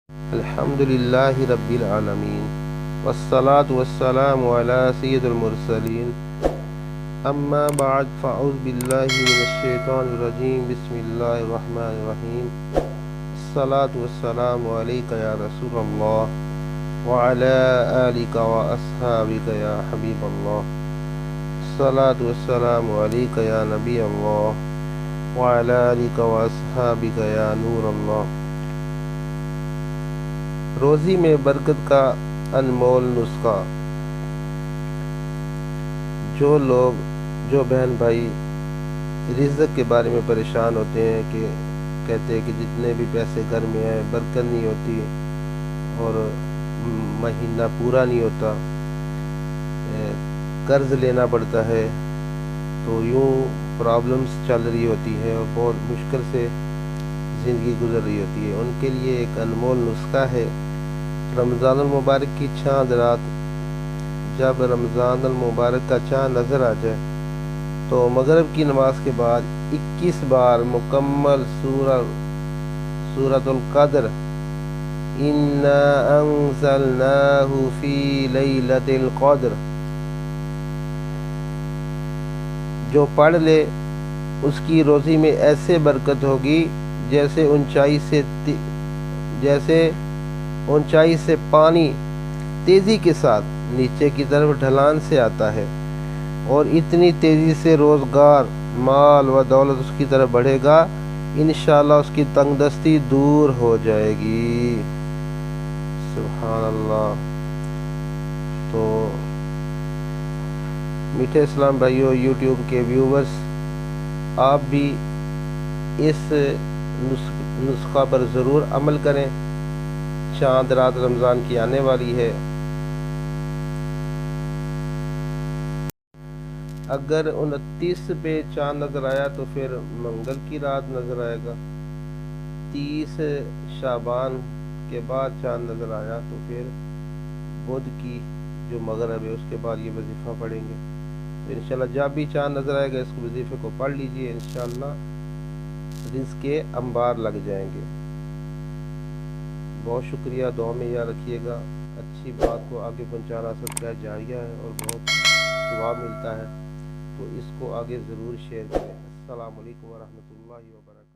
الحمدللہ رب العالمین والصلاة والسلام علی سید المرسلین اما بعد فاعوذ باللہ من الشیطان الرجیم بسم اللہ الرحمن الرحیم الصلاة والسلام علیک یا رسول اللہ وعلی آلک واصحابک یا حبیب اللہ الصلاة والسلام علیک یا نبی اللہ وعلی آلک واصحابک یا نور اللہ۔ روزی میں برکت کا انمول نسخہ۔ جو بہن بھائی رزق کے بارے میں پریشان ہوتے ہیں کہ کہتے ہیں کہ جتنے بھی پیسے گھر میں ہیں برکت نہیں ہوتی اور مہینہ پورا نہیں ہوتا، قرض لینا پڑتا ہے، تو یوں پرابلمس چل رہی ہوتی ہے اور بہت مشکل سے زندگی گزر رہی ہوتی ہے، ان کے لیے ایک انمول نسخہ ہے۔ رمضان المبارک کی چاند رات جب رمضان المبارک کا چاند نظر آ جائے تو مغرب کی نماز کے بعد 21 بار مکمل سورۃ القدر اِنَّا أَنزَلْنَاهُ فِي لَيْلَةِ الْقَدْر جو پڑھ لے اس کی روزی میں ایسے برکت ہوگی جیسے اونچائی سے پانی تیزی کے ساتھ نیچے کی طرف ڈھلان سے آتا ہے، اور اتنی تیزی سے روزگار، مال و دولت اس کی طرف بڑھے گا، انشاءاللہ اس کی تنگ دستی دور ہو جائے گی۔ سبحان اللہ۔ تو میٹھے اسلام بھائیو، یوٹیوب کے ویورز، آپ بھی اس نسخہ پر ضرور عمل کریں۔ چاند رات رمضان کی آنے والی ہے، اگر 29 پہ چاند نظر آیا تو پھر منگل کی رات نظر آئے گا، 30 شعبان کے بعد چاند نظر آیا تو پھر بدھ کی جو مغرب ہے اس کے بعد یہ وظیفہ پڑھیں گے۔ تو انشاءاللہ جب بھی چاند نظر آئے گا اس وظیفے کو پڑھ لیجئے، انشاءاللہ رزق کے انبار لگ جائیں گے۔ بہت شکریہ، دعا میں یاد رکھیے گا۔ اچھی بات کو آگے پہنچانا صدقہ جاریہ ہے اور بہت ثواب ملتا ہے، تو اس کو آگے ضرور شیئر کریں۔ السلام علیکم ورحمۃ اللہ وبرکاتہ۔